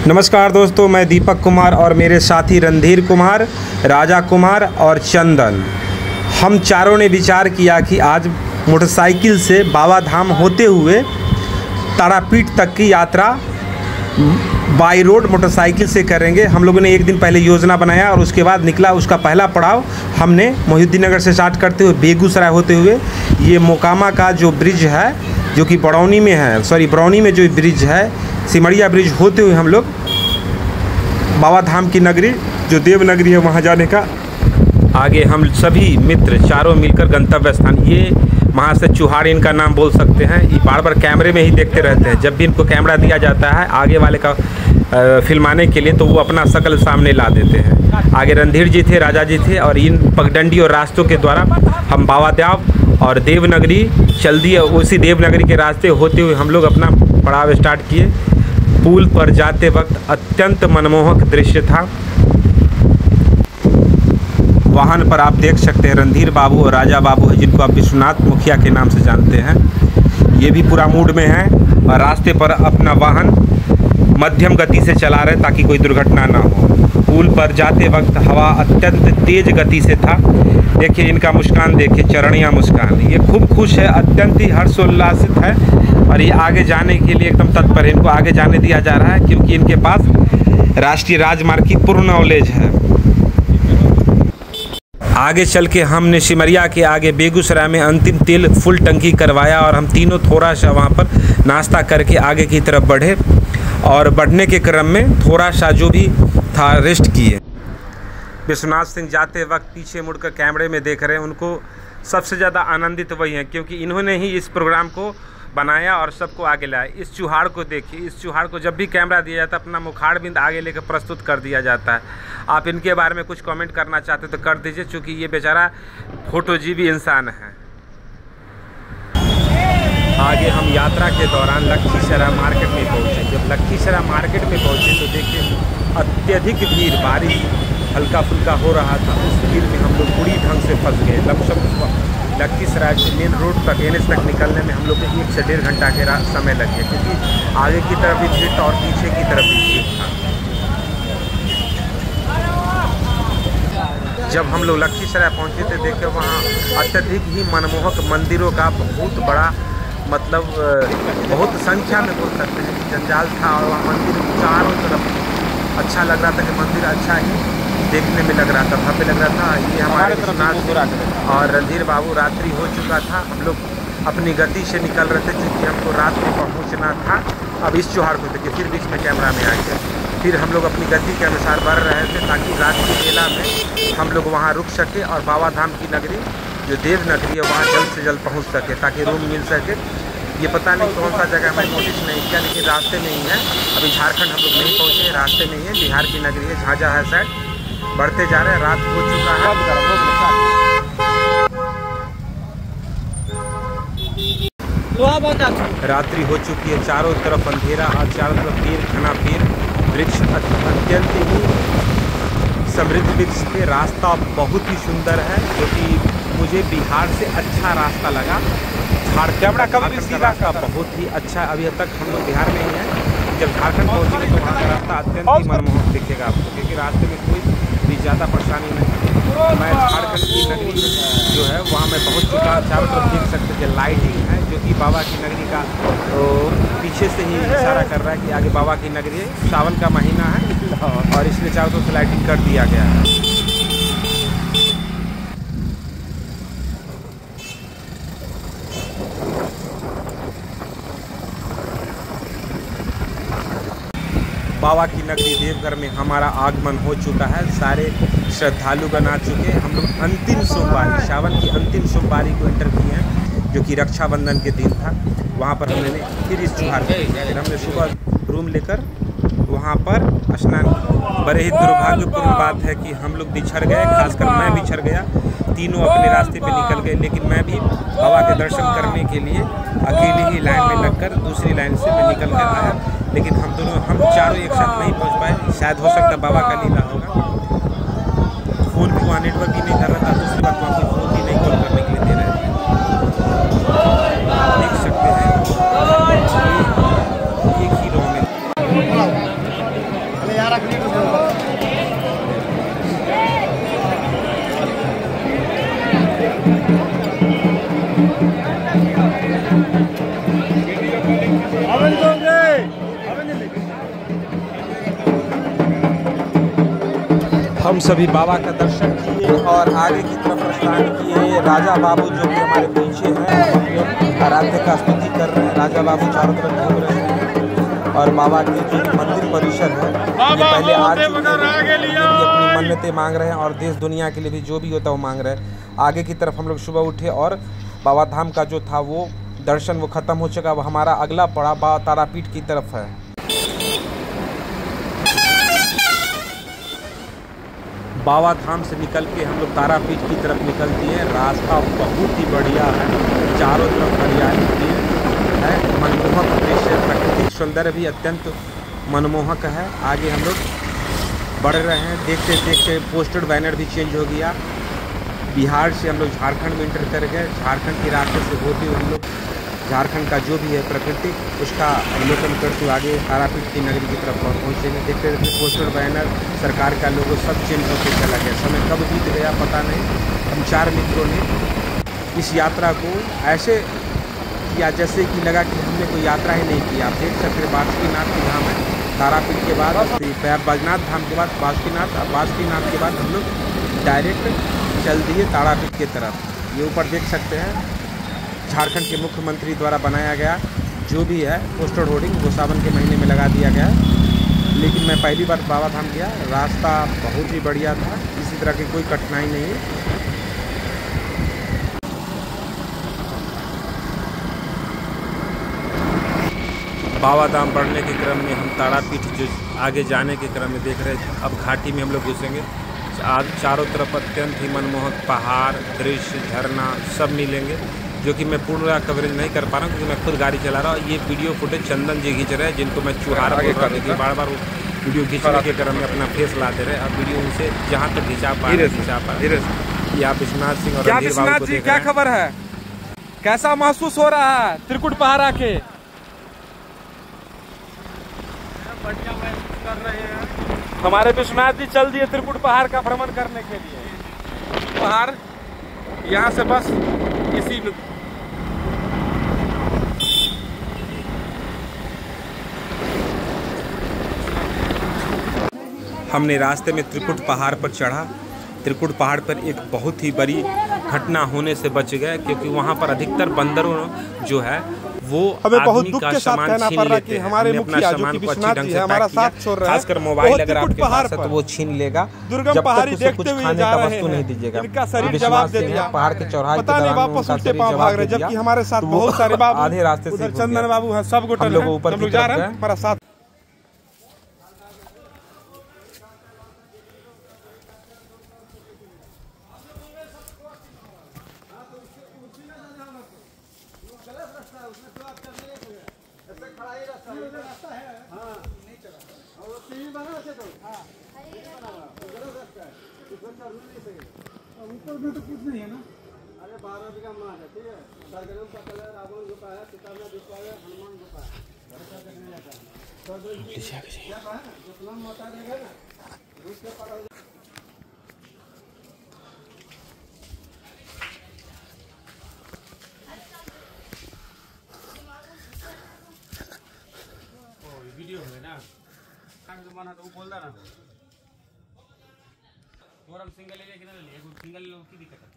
नमस्कार दोस्तों, मैं दीपक कुमार और मेरे साथी रणधीर कुमार, राजा कुमार और चंदन, हम चारों ने विचार किया कि आज मोटरसाइकिल से बाबा धाम होते हुए तारापीठ तक की यात्रा बाई रोड मोटरसाइकिल से करेंगे। हम लोगों ने एक दिन पहले योजना बनाया और उसके बाद निकला। उसका पहला पड़ाव हमने मोहिउद्दीन नगर से स्टार्ट करते हुए बेगूसराय होते हुए ये मोकामा का जो ब्रिज है, जो कि बरौनी में है, बरौनी में जो ब्रिज है, सिमरिया ब्रिज होते हुए हम लोग बाबा धाम की नगरी जो देव नगरी है वहाँ जाने का आगे हम सभी मित्र चारों मिलकर गंतव्य स्थान, ये वहाँ से चुहाड़ इनका नाम बोल सकते हैं। ये बार बार कैमरे में ही देखते रहते हैं। जब भी इनको कैमरा दिया जाता है आगे वाले का फिल्माने के लिए तो वो अपना शकल सामने ला देते हैं। आगे रणधीर जी थे, राजा जी थे और इन पगडंडी और रास्तों के द्वारा हम बाबा धाम और देवनगरी चल दिए। उसी देवनगरी के रास्ते होते हुए हम लोग अपना पड़ाव स्टार्ट किए। पुल पर जाते वक्त अत्यंत मनमोहक दृश्य था। वाहन पर आप देख सकते हैं रणधीर बाबू और राजा बाबू है, जिनको आप विश्वनाथ मुखिया के नाम से जानते हैं। ये भी पूरा मूड में है और रास्ते पर अपना वाहन मध्यम गति से चला रहे ताकि कोई दुर्घटना ना हो। पुल पर जाते वक्त हवा अत्यंत तेज गति से था। देखिए इनका मुस्कान, देखिए चरणिया मुस्कान, ये खूब खुश है, अत्यंत ही हर्षोल्लासित है और ये आगे जाने के लिए एकदम तत्पर है। इनको आगे जाने दिया जा रहा है क्योंकि इनके पास राष्ट्रीय राजमार्ग की पूर्ण नॉलेज है। आगे चल के हमने सिमरिया के आगे बेगूसराय में अंतिम तेल फुल टंकी करवाया और हम तीनों थोड़ा सा वहाँ पर नाश्ता करके आगे की तरफ बढ़े और बढ़ने के क्रम में थोड़ा सा जो भी था रेस्ट किए। विश्वनाथ सिंह जाते वक्त पीछे मुड़कर कैमरे में देख रहे हैं। उनको सबसे ज़्यादा आनंदित वही हैं क्योंकि इन्होंने ही इस प्रोग्राम को बनाया और सबको आगे लाया। इस चुहाड़ को देखिए, इस चुहाड़ को जब भी कैमरा दिया जाता है अपना मुखाड़ बिंद आगे लेकर प्रस्तुत कर दिया जाता है। आप इनके बारे में कुछ कमेंट करना चाहते तो कर दीजिए, क्योंकि ये बेचारा फोटोजीवी इंसान है। आगे हम यात्रा के दौरान लखीसराय मार्केट में पहुँचे। जब लखीसराय मार्केट में पहुँचे तो देखिए अत्यधिक भीड़, बारिश हल्का फुल्का हो रहा था। उस भीड़ में हम लोग बुरी ढंग से फंस गए। लमसम लखीसराय से मेन रोड तक NH तक निकलने में हम लोग को 1 से 1.5 घंटा के समय लग गया, क्योंकि आगे की तरफ भी भीड़ था और पीछे की तरफ भी भीड़ था। जब हम लोग लखीसराय पहुंचे थे देखे वहाँ अत्यधिक ही मनमोहक मंदिरों का बहुत बड़ा बहुत संख्या में बोल सकते हैं कि जंजाल था और वहाँ मंदिर चारों तरफ अच्छा लग रहा था कि मंदिर अच्छा ही देखने में लग रहा था, भव्य लग रहा था। ये हमारे विश्वनाथ और रणधीर बाबू, रात्रि हो चुका था। हम लोग अपनी गति से निकल रहे थे क्योंकि हमको रात में पहुंचना था। अब इस चौहाड़ को देखिए फिर बीच में कैमरा में आ गया। फिर हम लोग अपनी गति के अनुसार बढ़ रहे थे ताकि रात की बेला में हम लोग वहाँ रुक सके और बाबा धाम की नगरी जो देव नगरी है वहाँ जल्द से जल्द पहुँच सके ताकि रूम मिल सके। ये पता नहीं कौन सा जगह मैं नोटिस नहीं किया, लेकिन रास्ते में ही है। अभी झारखंड हम लोग नहीं पहुँचे, रास्ते में ही है, बिहार की नगरी है, झाझा है साइड। बढ़ते जा रहे हैं, रात हो चुका है। रात्रि हो चुकी है, चारों तरफ अंधेरा और चारों तरफ पेड़, घना पेड़, वृक्ष अत्यंत ही समृद्ध वृक्ष थे। रास्ता बहुत ही सुंदर है, जो कि मुझे बिहार से अच्छा रास्ता लगा। झारखंड का बहुत ही अच्छा। अभी तक हम लोग बिहार में ही हैं। जब झारखंड पहुँचेंगे तो वहाँ का रास्ता अत्यंत ही मनमोहक दिखेगा आपको, क्योंकि रास्ते में कोई भी ज़्यादा परेशानी नहीं। मैं झारखंड की नगरी जो है वहाँ मैं पहुँच चुका। चारों तरफ देख सकते हैं लाइटिंग है, जो कि बाबा की नगरी का तो पीछे से ही इशारा कर रहा है कि आगे बाबा की नगरी है। सावन का महीना है और इसलिए चारों तरफ से लाइटिंग कर दिया गया है। बाबा की नगरी देवघर में हमारा आगमन हो चुका है। सारे श्रद्धालुगण आ चुके हैं। हम लोग अंतिम सोमवारी, सावन की अंतिम सोमवारी को एंटर किए हैं, जो कि रक्षाबंधन के दिन था। वहाँ पर हमने फिर इस चुहाड़ फिर हमने सुबह रूम लेकर वहाँ पर स्नान। बड़े ही दुर्भाग्यपूर्ण बात है कि हम लोग बिछड़ गए, खासकर मैं बिछड़ गया। तीनों अपने रास्ते पे निकल गए, लेकिन मैं भी बाबा के दर्शन करने के लिए अकेले ही लाइन में लगकर दूसरी लाइन से मैं निकल कर आया। लेकिन हम चारों एक साथ नहीं पहुंच पाए। शायद हो सकता है बाबा का लीला होगा। फ़ोन भी वहाँ नेटवर्क भी नहीं कर रहा था। दूसरी बात वहाँ कोई फ़ोन भी नहीं कॉल करने के लिए दे रहे थे। देख सकते हैं एक ही रो में हम सभी बाबा का दर्शन किए और आगे की तरफ प्रस्थान किए। राजा बाबू जो कि हमारे पीछे हैं, अपने आराध्य का स्तुति कर रहे हैं। राजा बाबू चारों तरफ घूम रहे हैं और बाबा के जो मंदिर परिसर है ये पहले आ चुके हैं, ये भी अपनी मन्नतें मांग रहे हैं और देश दुनिया के लिए भी जो भी होता है वो मांग रहे हैं। आगे की तरफ हम लोग सुबह उठे और बाबा धाम का जो था वो दर्शन वो ख़त्म हो चुका। वो हमारा अगला पड़ाव बाबा तारापीठ की तरफ है। बाबा धाम से निकल के हम लोग तारापीठ की तरफ निकल दिए। रास्ता बहुत ही बढ़िया है, चारों तरफ हरियाली है, मनमोहक दृश्य, प्राकृतिक सौंदर्य भी अत्यंत मनमोहक है। आगे हम लोग बढ़ रहे हैं, देखते देखते पोस्टर बैनर भी चेंज हो गया। बिहार से हम लोग झारखंड में इंटर कर गए। झारखंड के रास्ते से होते हुए हम लोग झारखंड का जो भी है प्रकृति उसका अवलोकन करते हुए आगे तारापीठ की नगरी की तरफ पहुँचेंगे। देखते देखते पोस्टर बैनर सरकार का लोगो सब चेंज होकर चला गया। समय कब बीत गया पता नहीं। हम 4 मित्रों ने इस यात्रा को ऐसे किया जैसे कि लगा कि हमने कोई यात्रा ही नहीं की। आप देख सकते हैं बासुकीनाथ की धाम है, तारापीठ के बाद बैजनाथ धाम के बाद बासुकीनाथ के बाद हम लोग डायरेक्ट चल दिए तारापीठ की तरफ। ये ऊपर देख सकते हैं झारखंड के मुख्यमंत्री द्वारा बनाया गया जो भी है पोस्टर होर्डिंग वो सावन के महीने में लगा दिया गया। लेकिन मैं पहली बार बाबा धाम गया, रास्ता बहुत ही बढ़िया था, किसी तरह की कोई कठिनाई नहीं है। बाबा धाम बढ़ने के क्रम में हम तारापीठ जो आगे जाने के क्रम में देख रहे थे। अब घाटी में हम लोग घुसेंगे। आज चारों तरफ अत्यंत ही मनमोहक पहाड़, दृश्य, झरना सब मिलेंगे जो कि मैं पूर्ण कवरेज नहीं कर पा रहा हूँ क्योंकि मैं खुद गाड़ी चला रहा हूँ। ये वीडियो फुटेज चंदन जी खींच रहे हैं जिनको मैं चुहार बोल रहा था। बार बार वीडियो खींचने के क्रम में अपना फेस लाते रहे। अब वीडियो उनसे जहाँ तक खिंचा पा ये आप विश्वनाथ सिंह और रणधीर बाबू को क्या खबर है, कैसा महसूस हो रहा है त्रिकुट पहाड़ आके? बढ़िया महसूस कर रहे हैं। हमारे विश्वनाथ जी चल दिए त्रिकुट पहाड़ का भ्रमण करने के लिए। पहाड़ यहाँ से बस इसी हमने रास्ते में त्रिकुट पहाड़ पर चढ़ा। त्रिकुट पहाड़ पर एक बहुत ही बड़ी घटना होने से बच गए क्योंकि वहाँ पर अधिकतर बंदरों जो है वो हमें बहुत दुख के साथ कहना पड़ रहा है कि हमारे मुखिया जो कि विश्वनाथ जी है हमारा साथ छोड़ रहे हैं। खासकर मोबाइल अगर आपके पास है तो वो छीन लेगा। दुर्गम पहाड़ी देखते हुए खाने का वस्तु नहीं दीजिएगा। इनका शरीर जवाब दे दिया। पहाड़ के चौराहे पता नहीं वापस उल्टे पांव भाग रहे, जबकि हमारे साथ बहुत सारे बाबू आधे रास्ते से चंदन बाबू है, सब गोटे लोग ऊपर जा रहे हैं हमारा साथ। ऊपर में तो कुछ नहीं है ना। अरे 12 बीघा मार है, ठीक है। सरगरम का कलर रावण गुफा है, सीताराम गुफा है, हनुमान गुफा है। ऐसा देखने जाता है। तो क्या है जो प्लान बता देगा ना उसके पर वीडियो है ना कान जमाना तो बोल देना और हम सिंगल ले कि ना ले सिंगल लोग की दिक्कत है।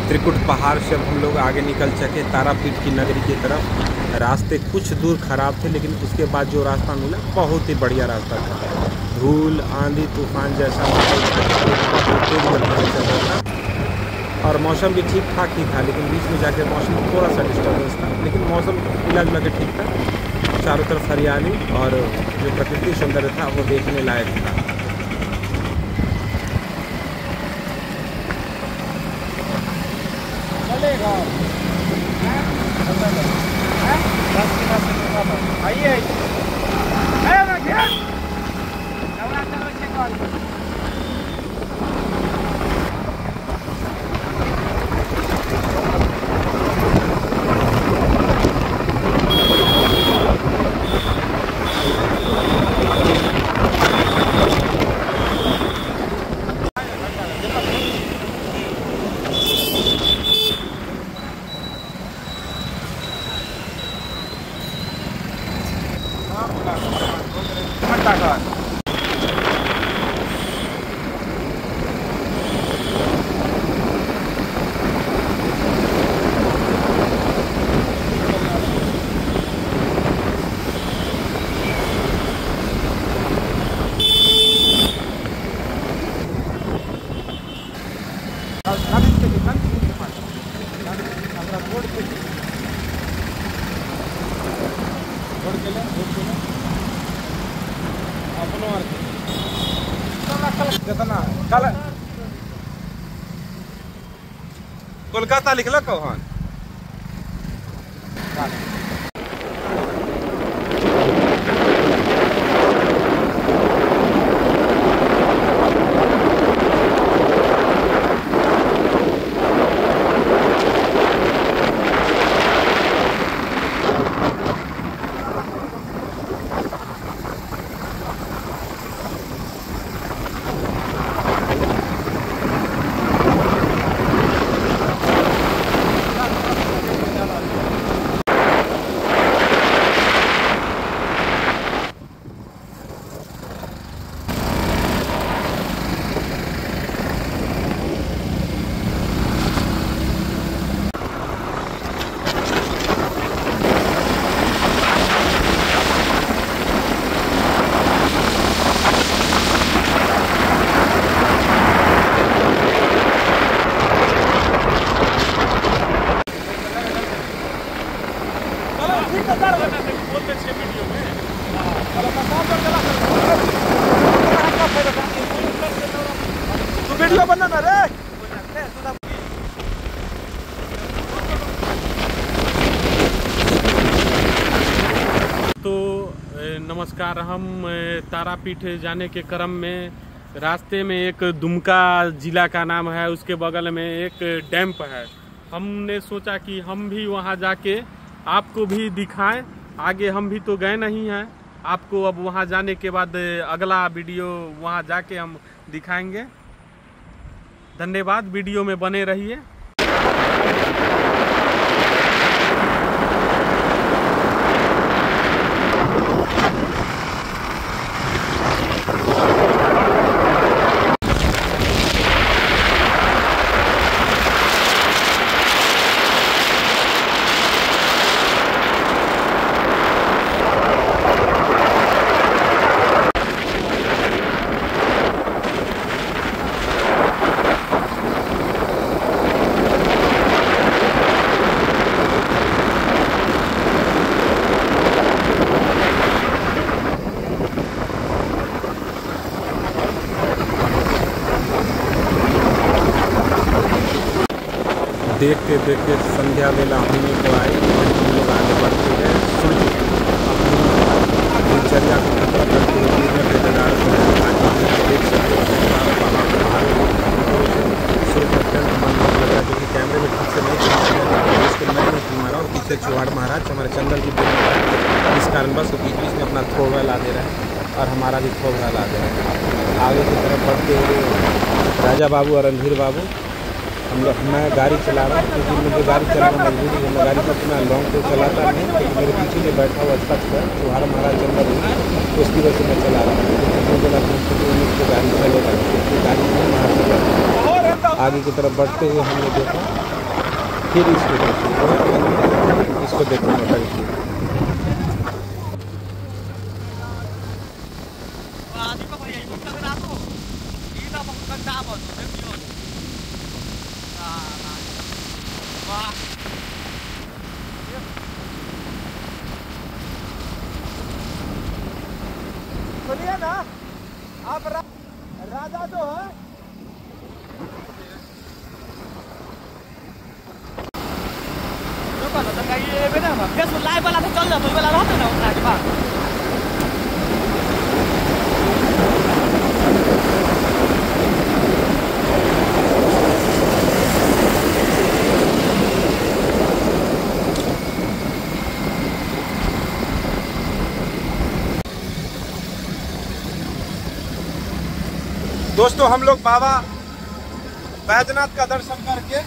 त्रिकुट पहाड़ से अब हम लोग आगे निकल सके तारापीठ की नगरी की तरफ। रास्ते कुछ दूर खराब थे लेकिन उसके बाद जो रास्ता मिला बहुत ही बढ़िया रास्ता था। धूल, आंधी, तूफान जैसा और मौसम भी ठीक ठाक ही था, लेकिन बीच में जाके मौसम थोड़ा सा डिस्टर्बेंस था, लेकिन मौसम मिला जुला के ठीक था। चारों तरफ हरियाली और जो प्रकृति सौंदर्य था वो देखने लायक था। कोलकाता लिखल कौन वीडियो बनाना रे। तो नमस्कार। हम तारापीठ जाने के क्रम में रास्ते में एक दुमका जिला का नाम है, उसके बगल में एक डैम्प है। हमने सोचा कि हम भी वहां जाके आपको भी दिखाएं। आगे हम भी तो गए नहीं हैं, आपको अब वहां जाने के बाद अगला वीडियो वहां जाके हम दिखाएंगे। धन्यवाद, वीडियो में बने रहिए। देखते देखते संध्या वेला होने को आई और हम लोग आगे बढ़ते गए। सूर्य अपनी दिनचर्या को खत्म करते हुए बेदरार देख सकते सूर्य अत्यंत मनमोहक लग रहा है, जो कि कैमरे में ठीक से नहीं दिखाया, इसको मैं नहीं घुमा रहा। और पीछे चौहाड़ महाराज हमारे चंदन की इस कारणवश बीच बीच में अपना थोड़ा ला दे रहे हैं और हमारा भी थोड़ा ला दे रहे हैं। आगे की तरफ बढ़ते हुए राजा बाबू और रणधीर बाबू, मैं गाड़ी चला रहा हूँ क्योंकि मुझे गाड़ी चलाना मजबूरी है। मैं गाड़ी को इतना लॉन्ग तो चलाता नहीं, क्योंकि मेरे पीछे जो बैठा हुआ शख्स है चौहाड़ महाराज चंदन, उसकी वजह से मैं चला रहा हूँ। मुझे गाड़ी चलेगा, गाड़ी नहीं बाहर चला। आगे की तरफ बढ़ते हुए हमने देखा, फिर इसको देखो मोटर की। सुनिए ना, आप राजा जो है फेसबुक लाइव वाला तो चल जाता वाला रहता ना उतना के बाद। दोस्तों, हम लोग बाबा बैजनाथ का दर्शन करके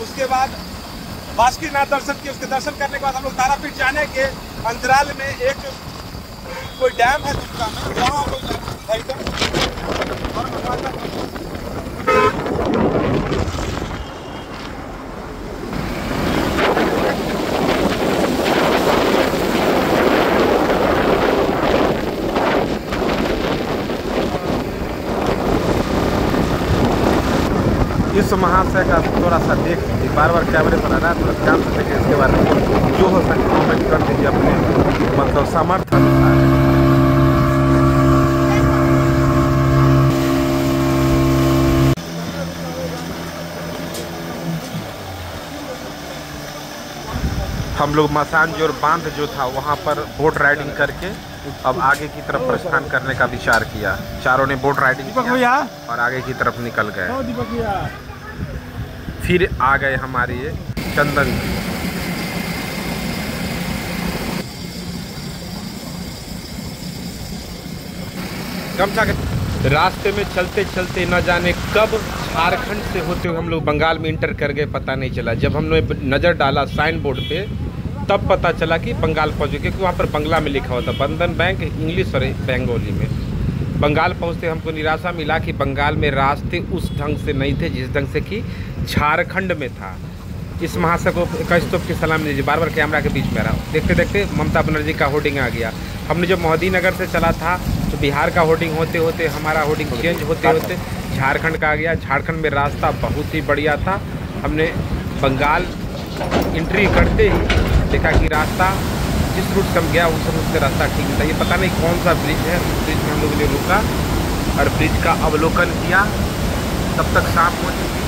उसके बाद बासुकीनाथ दर्शन किए। उसके दर्शन करने के बाद हम लोग तारापीठ जाने के अंतराल में एक कोई डैम है दुमका में, वहाँ हम लोग इस महाशय का थोड़ा सा देख लीजिए, बार बार कैमरे पर आ रहा है, थोड़ा ध्यान से देखिए इसके बारे में, जो हो सके कमेंट कर दीजिए अपने मतलब सामर्थ्य अनुसार। हम लोग मसानजोर बांध जो था वहाँ पर बोट राइडिंग करके अब आगे की तरफ प्रस्थान करने का विचार किया। चारों ने बोट राइडिंग किया और आगे की तरफ निकल गए। फिर आ गए हमारे ये चंदन जी। गमछा के रास्ते में चलते चलते न जाने कब झारखंड से होते हुए हम लोग बंगाल में इंटर कर गए, पता नहीं चला। जब हमने नज़र डाला साइन बोर्ड पे तब पता चला कि बंगाल पहुँच गए, क्योंकि वहाँ पर बंगला में लिखा हुआ था बंधन बैंक, इंग्लिश और बंगाली में। बंगाल पहुँचते हमको निराशा मिला कि बंगाल में रास्ते उस ढंग से नहीं थे जिस ढंग से कि झारखंड में था। इस महाशय को कस्तूप की सलाम दीजिए, बार बार कैमरा के बीच में रहा। देखते देखते ममता बनर्जी का होर्डिंग आ गया। हमने जब मोदी नगर से चला था तो बिहार का होर्डिंग होते होते हमारा होर्डिंग चेंज होते होते झारखंड का आ गया। झारखंड में रास्ता बहुत ही बढ़िया था। हमने बंगाल एंट्री करते ही देखा कि रास्ता जिस रूट से हम गया उस रूट से रास्ता ठीक था। ये पता नहीं कौन सा ब्रिज है, उस ब्रिज में हम लोग ने रुका और ब्रिज का अवलोकन किया। तब तक शाम हो चुकी,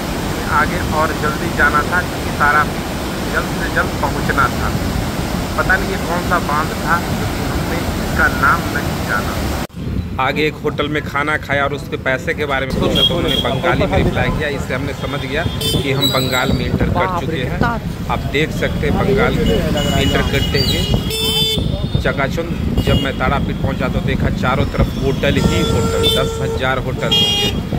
आगे और जल्दी जाना था क्योंकि तारापीठ जल्द से जल्द पहुंचना था। पता नहीं ये कौन सा बांध था क्योंकि हमने इसका नाम नहीं जाना। आगे एक होटल में खाना खाया और उसके पैसे के बारे में पूछा तो उन्होंने बंगाली में रिप्लाई किया। इससे हमने समझ गया कि हम बंगाल में इंटर कर चुके हैं। आप देख सकते हैं बंगाल में इंटर करते हुए चकाचौंध। जब मैं तारापीठ पहुंचा तो देखा चारों तरफ होटल ही होटल, 10,000 होटल होंगे।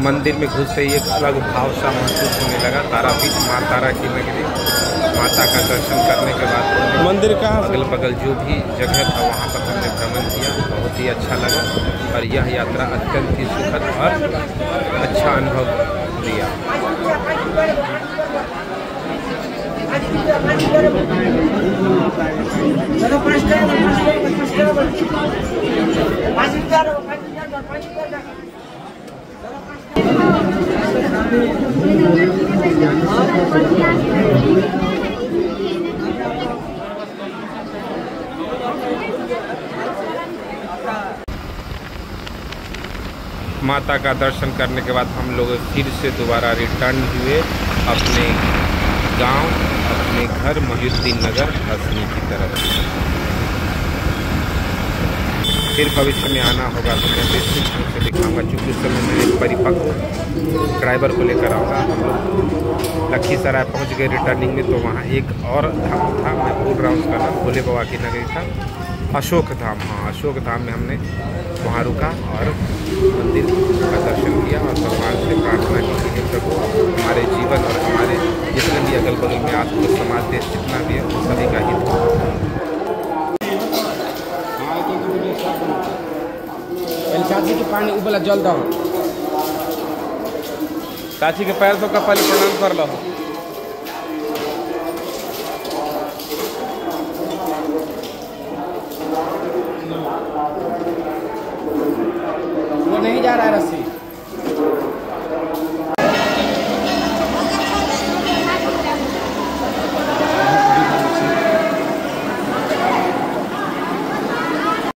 मंदिर में घुसते ही एक अलग भाव सा महसूस होने लगा। तारापीठ माँ तारा की नगरी, माता का दर्शन करने के बाद मंदिर का अगल बगल जो भी जगह था वहाँ पर हमने भ्रमण किया। बहुत ही अच्छा लगा और यह यात्रा अत्यंत ही सुखद और अच्छा अनुभव दिया। माता का दर्शन करने के बाद हम लोग फिर से दोबारा रिटर्न हुए अपने गांव, अपने घर मोहिउद्दीन नगर हसनी की तरफ। फिर भविष्य में आना होगा तो मैं निश्चित रूप से दिखाऊंगा, चूँकि उस समय मैं एक परिपक्व ड्राइवर को लेकर आऊँगा। हम लोग लखीसराय पहुँच गए रिटर्निंग में, तो वहाँ एक और धाम था, मैं भूल रहा हूँ उसका नाम, भोले बाबा की नगरी था, अशोक धाम। हाँ, अशोक धाम में हमने वहाँ रुका और मंदिर का दर्शन किया और भगवान से प्रार्थना की कि प्रभु हमारे जीवन और हमारे जितने भी अगल बगल में आस समाज देश जितना भी है उन सभी का हित हो। चाची के पानी उबला जल दो, चाची के पैर तो का पहले प्रणाम कर लो। वो नहीं जा रहा है रस्सी।